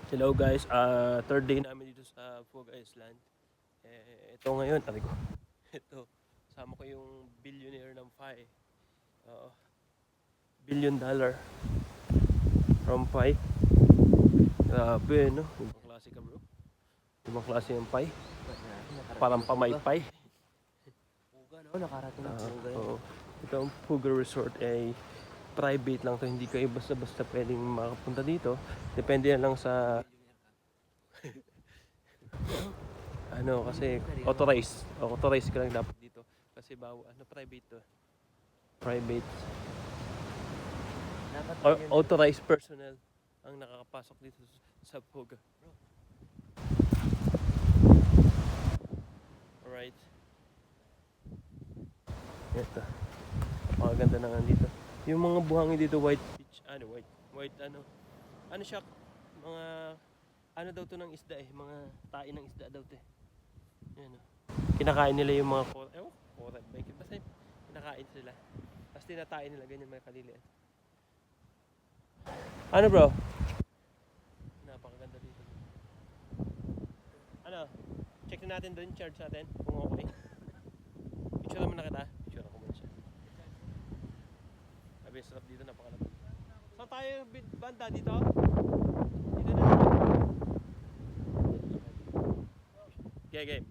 Hello guys, third day namin dito sa Fog Island. Ito ngayon, tabi ko. Ito, sama ko yung billionaire ng Pi. Oo, $1 billion from Pi. Grabe, no? Ibang klase ka bro. Ibang klase yung Pi. Parang pamaypay. Puga, no? Nakarating ng Puga. Oo. Ito ang Puga Resort ay private lang to, hindi kayo basta-basta pwedeng makapunta dito. Depende na lang sa ano, kasi authorized ka lang dapat dito kasi private to. Private or authorized personnel ang nakakapasok dito sa Puga. Alright. Ito. Maganda na nga dito. Yung mga buhangin dito white beach, ano siya, mga ano daw to ng isda eh, mga tain ng isda daw to eh. Yan oh. Kinakain nila yung mga coral, basta kinakain sila. Tapos tinatain nila ganyan mga kalilian. Ano bro? Napakaganda dito. Ano? Check na natin doon, charge natin kung okay. Picture naman na kita. Picture ako muna siya. Sabi, sarap dito, napakalapit. Saan tayo banda dito? Dito na. Okay, game.